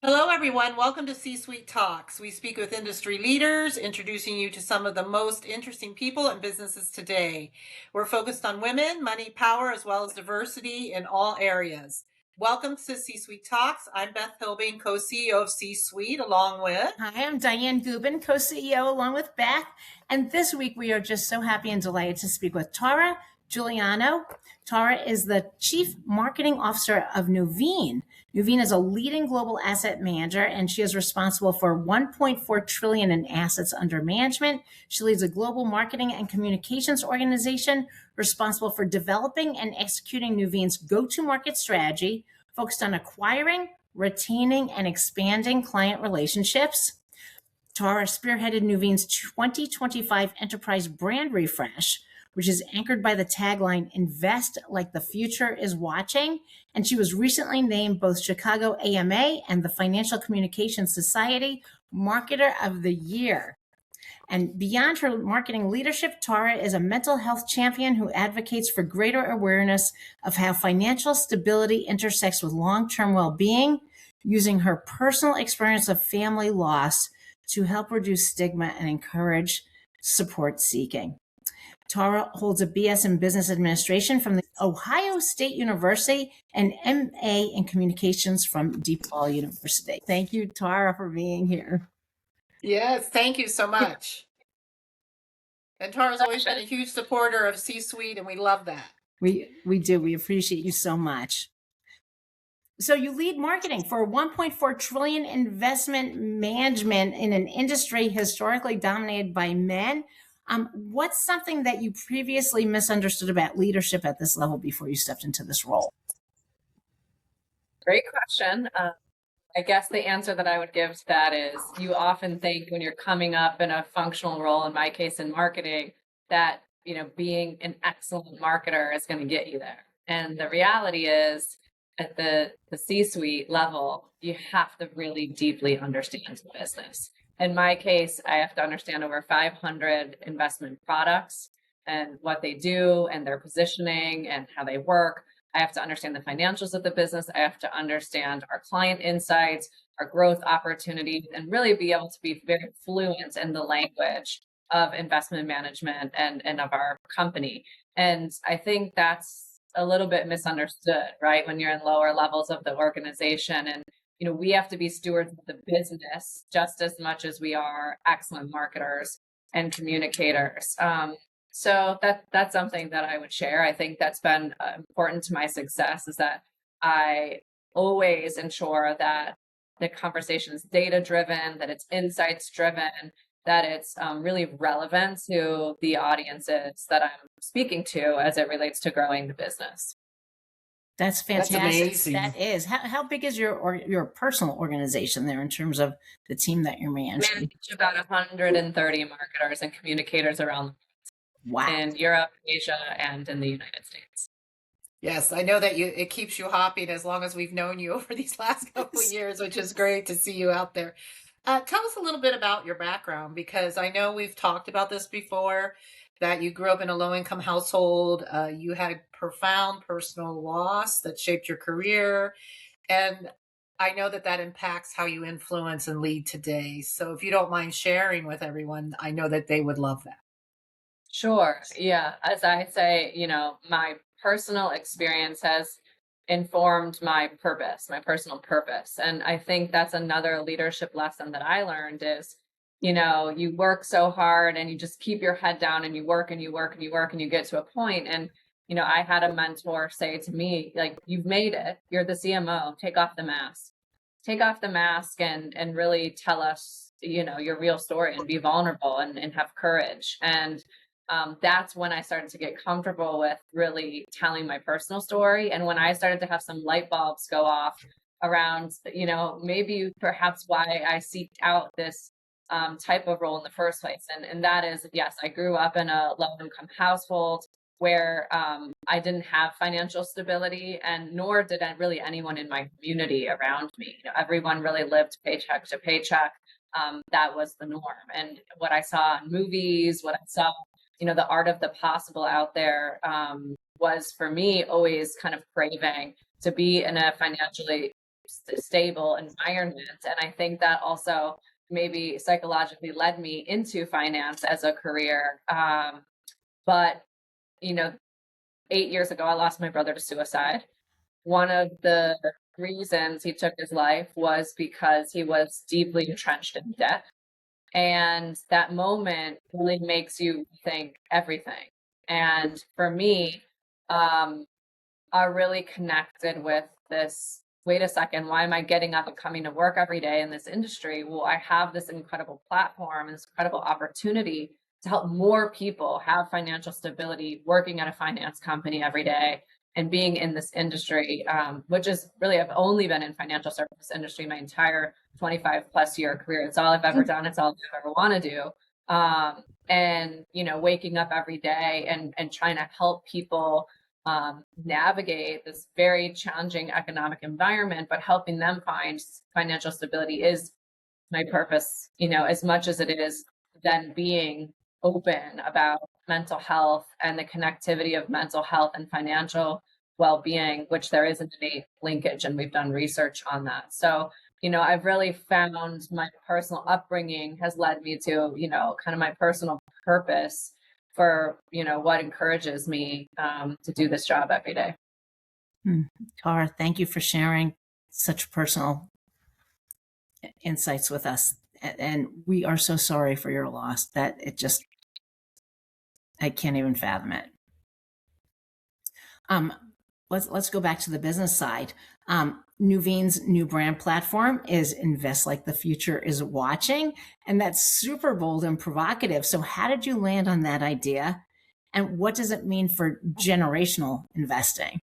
Hello, everyone. Welcome to C-Suite Talks. We speak with industry leaders, introducing you to some of the most interesting people and businesses today. We're focused on women, money, power, as well as diversity in all areas. Welcome to C-Suite Talks. I'm Beth Hilbing, co-CEO of C-Suite, along with... Hi, I'm Dianne Gubin, co-CEO along with Beth. And this week we are just so happy and delighted to speak with Tara Giuliano. Tara is the Chief Marketing Officer of Nuveen. Nuveen is a leading global asset manager, and she is responsible for 1.4 trillion in assets under management. She leads a global marketing and communications organization responsible for developing and executing Nuveen's go-to-market strategy, focused on acquiring, retaining, and expanding client relationships. Tara spearheaded Nuveen's 2025 enterprise brand refresh, which is anchored by the tagline, "Invest like the future is watching." And she was recently named both Chicago AMA and the Financial Communications Society Marketer of the Year. And beyond her marketing leadership, Tara is a mental health champion who advocates for greater awareness of how financial stability intersects with long-term well-being, using her personal experience of family loss to help reduce stigma and encourage support seeking. Tara holds a BS in Business Administration from the Ohio State University and MA in Communications from DePaul University. Thank you, Tara, for being here. Yes, thank you so much. And Tara's always been a huge supporter of C-Suite, and we love that. We do. We appreciate you so much. So you lead marketing for 1.4 trillion investment management in an industry historically dominated by men. What's something that you previously misunderstood about leadership at this level before you stepped into this role? Great question. I guess the answer that I would give to that is you often think when you're coming up in a functional role, in my case in marketing, that being an excellent marketer is going to get you there. And the reality is at the C-suite level, you have to really deeply understand the business. In my case, I have to understand over 500 investment products and what they do and their positioning and how they work. I have to understand the financials of the business. I have to understand our client insights, our growth opportunities, and really be able to be very fluent in the language of investment management and of our company. And I think that's a little bit misunderstood, right? When you're in lower levels of the organization, and we have to be stewards of the business just as much as we are excellent marketers and communicators. So that's something that I would share. I think that's been important to my success, is that I always ensure that the conversation is data driven, that it's insights driven, that it's really relevant to the audiences that I'm speaking to as it relates to growing the business. That's fantastic. That's amazing. That is. How big is your personal organization there in terms of the team that you're managing? We manage about 130 marketers and communicators around Wow. in Europe, Asia, and in the United States. Yes, I know that it keeps you hopping as long as we've known you over these last couple of years, which is great to see you out there. Tell us a little bit about your background, because I know we've talked about this before, that you grew up in a low-income household. You had profound personal loss that shaped your career. And I know that impacts how you influence and lead today. So if you don't mind sharing with everyone, I know that they would love that. Sure. Yeah. As I say, my personal experience has informed my purpose, my personal purpose. And I think that's another leadership lesson that I learned is, you work so hard and you just keep your head down and you work and you work and you work and you get to a point. And, I had a mentor say to me, like, "You've made it. You're the CMO. Take off the mask. Take off the mask and really tell us, your real story, and be vulnerable and have courage." And that's when I started to get comfortable with really telling my personal story. And when I started to have some light bulbs go off around, maybe perhaps why I seeked out this type of role in the first place. And that is, yes, I grew up in a low income household where I didn't have financial stability, and nor did really anyone in my community around me. Everyone really lived paycheck to paycheck. That was the norm. And what I saw in movies, what I saw, the art of the possible out there was for me always kind of craving to be in a financially stable environment. And I think that also maybe psychologically led me into finance as a career. But, you know, 8 years ago, I lost my brother to suicide. One of the reasons he took his life was because he was deeply entrenched in debt. And that moment really makes you think everything. And for me, I really connected with this. Wait a second, why am I getting up and coming to work every day in this industry? Well, I have this incredible platform and this incredible opportunity to help more people have financial stability working at a finance company every day and being in this industry, which is really, I've only been in financial service industry my entire 25 plus year career. It's all I've ever done. It's all I ever want to do. And, you know, waking up every day and trying to help people navigate this very challenging economic environment, but helping them find financial stability is my purpose, you know, as much as it is then being open about mental health and the connectivity of mental health and financial well-being, which there is an innate linkage, and we've done research on that. So, you know, I've really found my personal upbringing has led me to, you know, kind of my personal purpose for, you know, what encourages me to do this job every day. Tara, thank you for sharing such personal insights with us. And we are so sorry for your loss that it just, I can't even fathom it. Let's go back to the business side. Nuveen's new brand platform is Invest Like the Future is Watching, and that's super bold and provocative. So how did you land on that idea? And what does it mean for generational investing?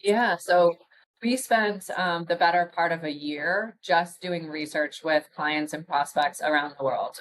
Yeah, so we spent the better part of a year just doing research with clients and prospects around the world.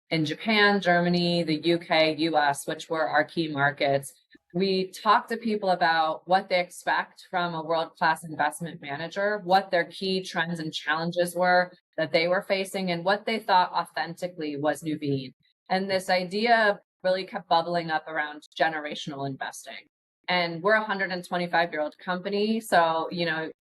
In Japan, Germany, the UK, US, which were our key markets. We talked to people about what they expect from a world-class investment manager, what their key trends and challenges were that they were facing, and what they thought authentically was Nuveen. And this idea really kept bubbling up around generational investing. And we're a 125-year-old company, so, you know,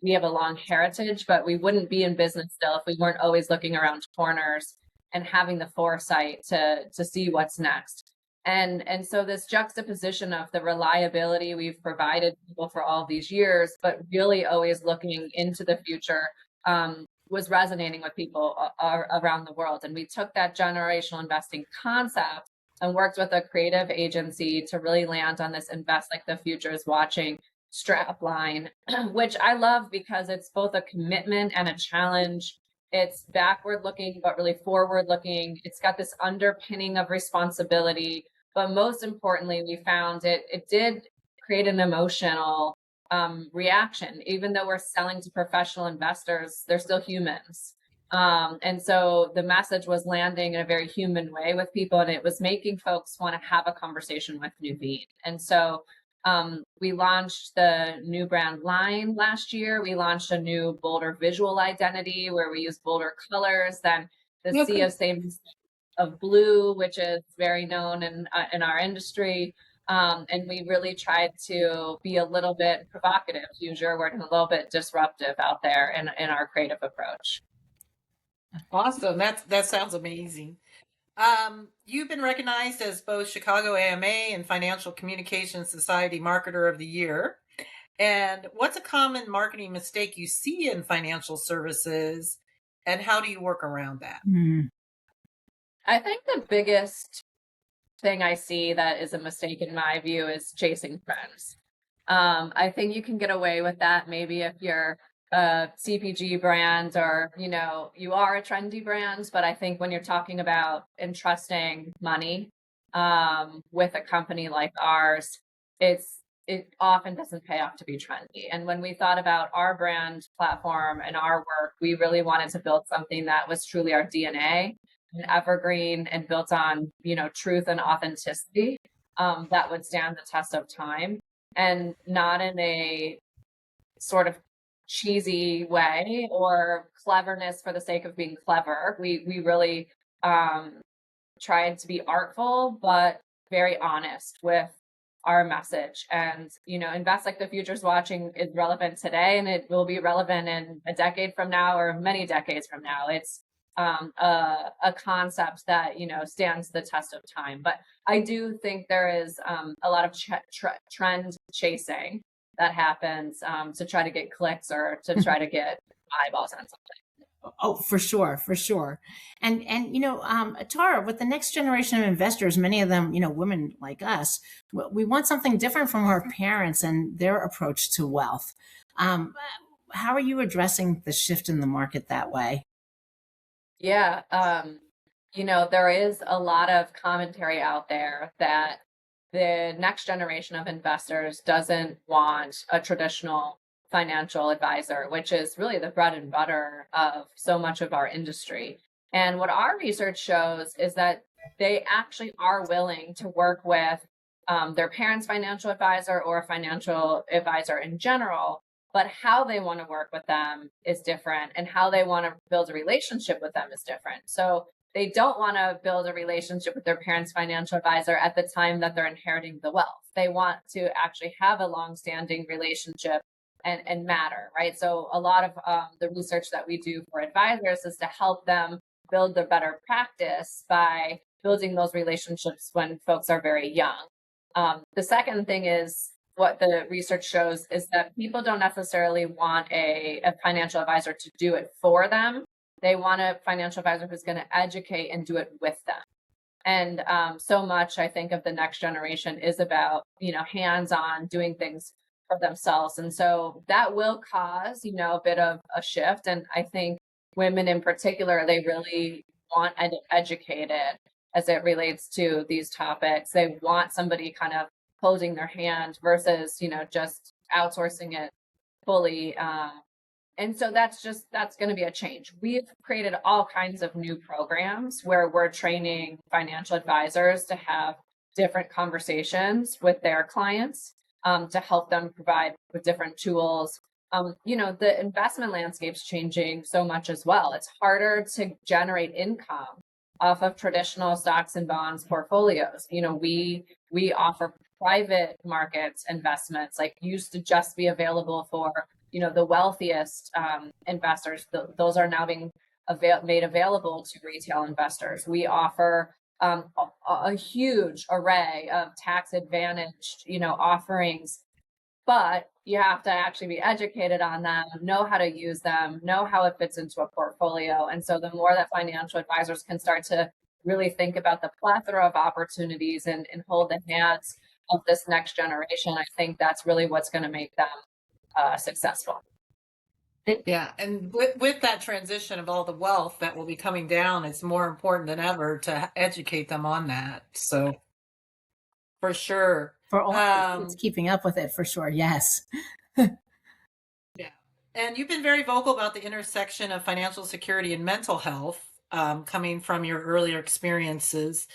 we have a long heritage, but we wouldn't be in business still if we weren't always looking around corners and having the foresight to see what's next. And so this juxtaposition of the reliability we've provided people for all these years, but really always looking into the future, was resonating with people around the world. And we took that generational investing concept and worked with a creative agency to really land on this Invest Like the Future is Watching strapline, which I love because it's both a commitment and a challenge. It's backward looking, but really forward looking. It's got this underpinning of responsibility. But most importantly, we found it did create an emotional reaction. Even though we're selling to professional investors, they're still humans. And so the message was landing in a very human way with people, and it was making folks want to have a conversation with Nuveen. And so we launched the new brand line last year. We launched a new bolder visual identity where we use bolder colors than the sea of same of blue, which is very known in our industry. And we really tried to be a little bit provocative, to use your word, and a little bit disruptive out there in our creative approach. Awesome. That sounds amazing. You've been recognized as both Chicago AMA and Financial Communication Society Marketer of the Year. And what's a common marketing mistake you see in financial services, and how do you work around that? I think the biggest thing I see that is a mistake in my view is chasing trends. I think you can get away with that maybe if you're a CPG brand or, you know, you are a trendy brand, but I think when you're talking about entrusting money with a company like ours, it often doesn't pay off to be trendy. And when we thought about our brand platform and our work, we really wanted to build something that was truly our DNA, and evergreen, and built on, you know, truth and authenticity that would stand the test of time, and not in a sort of cheesy way or cleverness for the sake of being clever. We really tried to be artful, but very honest with our message. And, Invest Like the Future's Watching is relevant today, and it will be relevant in a decade from now or many decades from now. It's a concept that, stands the test of time. But I do think there is a lot of trend chasing that happens to try to get clicks or to try to get eyeballs on something. Oh, for sure, for sure. And Tara, with the next generation of investors, many of them, women like us, we want something different from our parents and their approach to wealth. How are you addressing the shift in the market that way? Yeah, there is a lot of commentary out there that the next generation of investors doesn't want a traditional financial advisor, which is really the bread and butter of so much of our industry. And what our research shows is that they actually are willing to work with their parents' financial advisor or a financial advisor in general, but how they want to work with them is different, and how they want to build a relationship with them is different. So they don't want to build a relationship with their parents' financial advisor at the time that they're inheriting the wealth. They want to actually have a long-standing relationship and matter, right? So a lot of the research that we do for advisors is to help them build their better practice by building those relationships when folks are very young. The second thing is, what the research shows is that people don't necessarily want a financial advisor to do it for them. They want a financial advisor who's going to educate and do it with them. And so much, I think, of the next generation is about, hands-on doing things for themselves. And so that will cause, a bit of a shift. And I think women in particular, they really want educated as it relates to these topics. They want somebody kind of holding their hand versus, just outsourcing it fully. And so that's going to be a change. We've created all kinds of new programs where we're training financial advisors to have different conversations with their clients, to help them provide with different tools. The investment landscape's changing so much as well. It's harder to generate income off of traditional stocks and bonds portfolios. We offer private markets investments, like used to just be available for the wealthiest investors. Those are now being made available to retail investors. We offer a huge array of tax advantaged offerings, but you have to actually be educated on them, know how to use them, know how it fits into a portfolio. And so the more that financial advisors can start to really think about the plethora of opportunities and hold the hands of this next generation, I think that's really what's going to make them successful. Yeah, and with that transition of all the wealth that will be coming down, it's more important than ever to educate them on that. So, for sure. For all it's keeping up with it, for sure. Yes. Yeah. And you've been very vocal about the intersection of financial security and mental health, coming from your earlier experiences.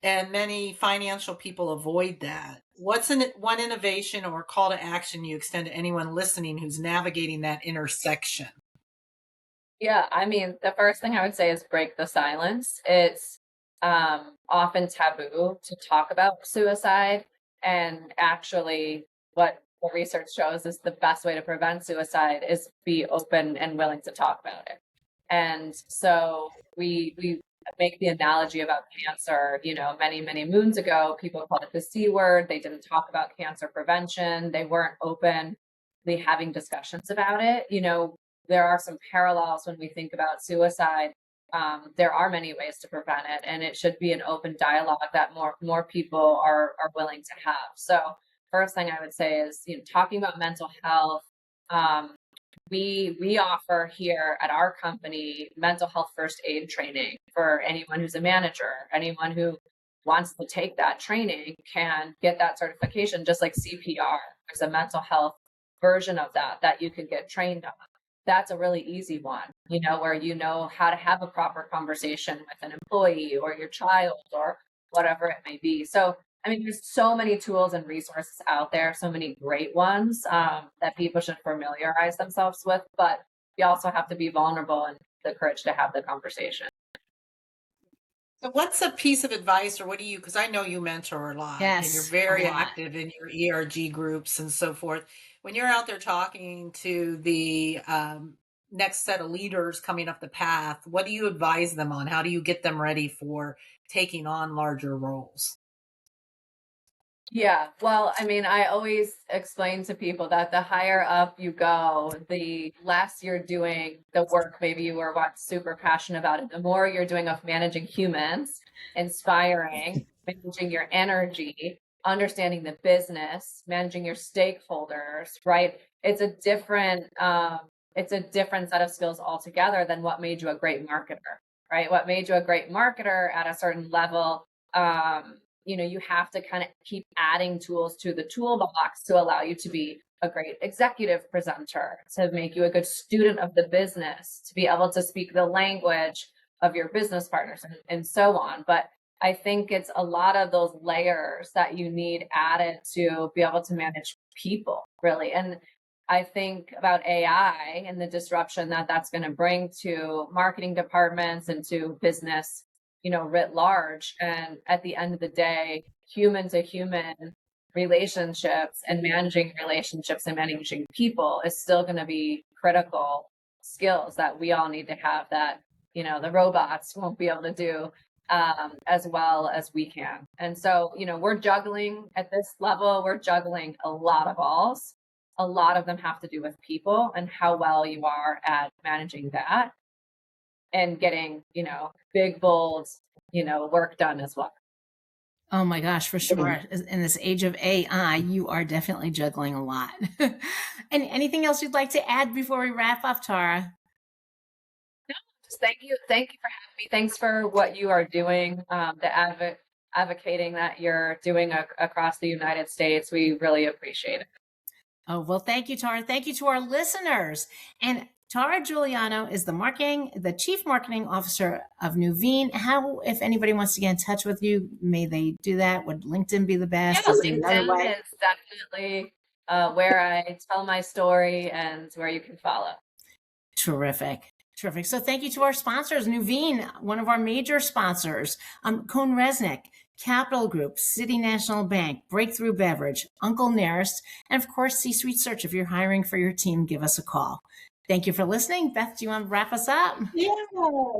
And many financial people avoid that. What's one innovation or call to action you extend to anyone listening who's navigating that intersection? Yeah, I mean, the first thing I would say is break the silence. It's often taboo to talk about suicide, and actually, what the research shows is the best way to prevent suicide is be open and willing to talk about it. And so we make the analogy about cancer. Many moons ago, people called it the C word. They didn't talk about cancer prevention. They weren't openly having discussions about it. There are some parallels when we think about suicide. There are many ways to prevent it, and it should be an open dialogue that more people are willing to have. So first thing I would say is, talking about mental health. We offer here at our company mental health first aid training for anyone who's a manager. Anyone who wants to take that training can get that certification, just like CPR. There's a mental health version of that you can get trained on. That's a really easy one, where you know how to have a proper conversation with an employee or your child or whatever it may be. So I mean, there's so many tools and resources out there, so many great ones that people should familiarize themselves with, but you also have to be vulnerable and the courage to have the conversation. So what's a piece of advice, or what do you, because I know you mentor a lot and you're Yes, a very lot. active in your ERG groups and so forth. When you're out there talking to the next set of leaders coming up the path, what do you advise them on? How do you get them ready for taking on larger roles? Yeah, well, I mean, I always explain to people that the higher up you go, the less you're doing the work maybe you were once super passionate about it. The more you're doing of managing humans, inspiring, managing your energy, understanding the business, managing your stakeholders, right? It's a different set of skills altogether than what made you a great marketer, right? What made you a great marketer at a certain level, you have to kind of keep adding tools to the toolbox to allow you to be a great executive presenter, to make you a good student of the business, to be able to speak the language of your business partners and so on. But I think it's a lot of those layers that you need added to be able to manage people, really. And I think about AI and the disruption that that's going to bring to marketing departments and to business, writ large. And at the end of the day, human to human relationships and managing people is still going to be critical skills that we all need to have, that, the robots won't be able to do as well as we can. And so, we're juggling at this level, we're juggling a lot of balls. A lot of them have to do with people and how well you are at managing that and getting, big, bold, work done as well. Oh my gosh, for sure. In this age of AI, you are definitely juggling a lot. And anything else you'd like to add before we wrap up, Tara? No, just thank you. Thank you for having me. Thanks for what you are doing, advocating that you're doing across the United States. We really appreciate it. Oh, well, thank you, Tara. Thank you to our listeners. And Tara Giuliano is the Chief Marketing Officer of Nuveen. How, if anybody wants to get in touch with you, may they do that? Would LinkedIn be the best? Yeah, Is there another LinkedIn way? is definitely where I tell my story and where you can follow. Terrific. Terrific. So thank you to our sponsors, Nuveen, one of our major sponsors, Cone Resnick, Capital Group, City National Bank, Breakthrough Beverage, Uncle Nearest, and of course, C-Suite Search. If you're hiring for your team, give us a call. Thank you for listening. Beth, do you want to wrap us up? Yeah.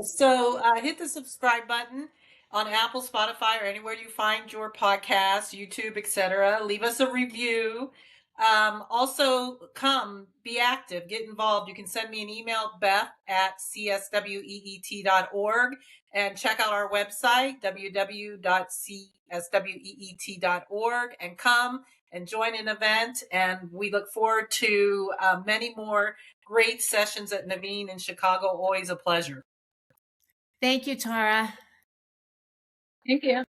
So hit the subscribe button on Apple, Spotify, or anywhere you find your podcast, YouTube, etc. Leave us a review. Also, come be active, get involved. You can send me an email, beth@csweet.org, and check out our website, www.csweet.org, and come and join an event. And we look forward to many more great sessions at Nuveen in Chicago. Always a pleasure. Thank you, Tara. Thank you.